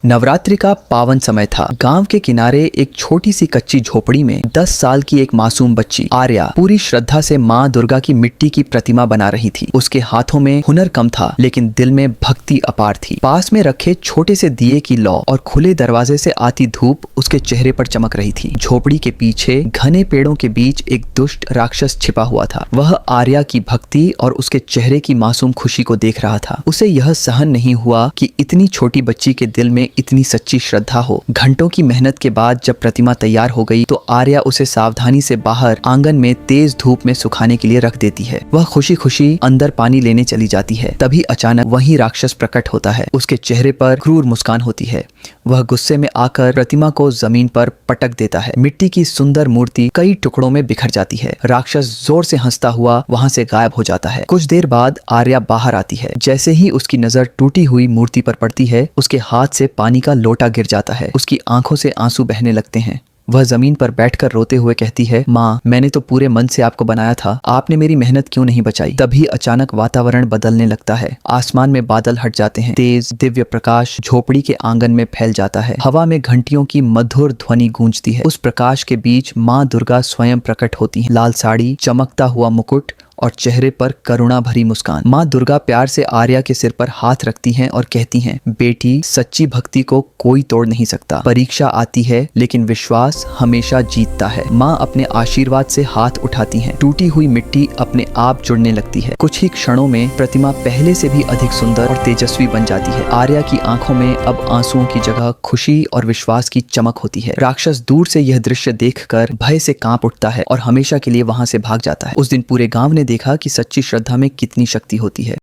नवरात्रि का पावन समय था। गांव के किनारे एक छोटी सी कच्ची झोपड़ी में 10 साल की एक मासूम बच्ची आर्या पूरी श्रद्धा से माँ दुर्गा की मिट्टी की प्रतिमा बना रही थी। उसके हाथों में हुनर कम था, लेकिन दिल में भक्ति अपार थी। पास में रखे छोटे से दिए की लौ और खुले दरवाजे से आती धूप उसके चेहरे पर चमक रही थी। झोपड़ी के पीछे घने पेड़ों के बीच एक दुष्ट राक्षस छिपा हुआ था। वह आर्या की भक्ति और उसके चेहरे की मासूम खुशी को देख रहा था। उसे यह सहन नहीं हुआ कि इतनी छोटी बच्ची के दिल में इतनी सच्ची श्रद्धा हो। घंटों की मेहनत के बाद जब प्रतिमा तैयार हो गई तो आर्या उसे सावधानी से बाहर आंगन में तेज धूप में सुखाने के लिए रख देती है। वह खुशी खुशी अंदर पानी लेने चली जाती है। तभी अचानक वही राक्षस प्रकट होता है। उसके चेहरे पर क्रूर मुस्कान होती है। वह गुस्से में आकर प्रतिमा को जमीन पर पटक देता है। मिट्टी की सुंदर मूर्ति कई टुकड़ों में बिखर जाती है। राक्षस जोर से हंसता हुआ वहां से गायब हो जाता है। कुछ देर बाद आर्या बाहर आती है। जैसे ही उसकी नजर टूटी हुई मूर्ति पर पड़ती है, उसके हाथ से पानी का लोटा गिर जाता है। उसकी आंखों से आंसू बहने लगते हैं। वह जमीन पर बैठकर रोते हुए कहती है, माँ, मैंने तो पूरे मन से आपको बनाया था, आपने मेरी मेहनत क्यों नहीं बचाई। तभी अचानक वातावरण बदलने लगता है। आसमान में बादल हट जाते हैं। तेज दिव्य प्रकाश झोपड़ी के आंगन में फैल जाता है। हवा में घंटियों की मधुर ध्वनि गूंजती है। उस प्रकाश के बीच माँ दुर्गा स्वयं प्रकट होती है। लाल साड़ी, चमकता हुआ मुकुट और चेहरे पर करुणा भरी मुस्कान। माँ दुर्गा प्यार से आर्या के सिर पर हाथ रखती हैं और कहती हैं, बेटी, सच्ची भक्ति को कोई तोड़ नहीं सकता। परीक्षा आती है, लेकिन विश्वास हमेशा जीतता है। माँ अपने आशीर्वाद से हाथ उठाती हैं। टूटी हुई मिट्टी अपने आप जुड़ने लगती है। कुछ ही क्षणों में प्रतिमा पहले से भी अधिक सुंदर और तेजस्वी बन जाती है। आर्या की आंखों में अब आंसुओं की जगह खुशी और विश्वास की चमक होती है। राक्षस दूर से यह दृश्य देखकर भय से कांप उठता है और हमेशा के लिए वहां से भाग जाता है। उस दिन पूरे गांव ने देखा कि सच्ची श्रद्धा में कितनी शक्ति होती है।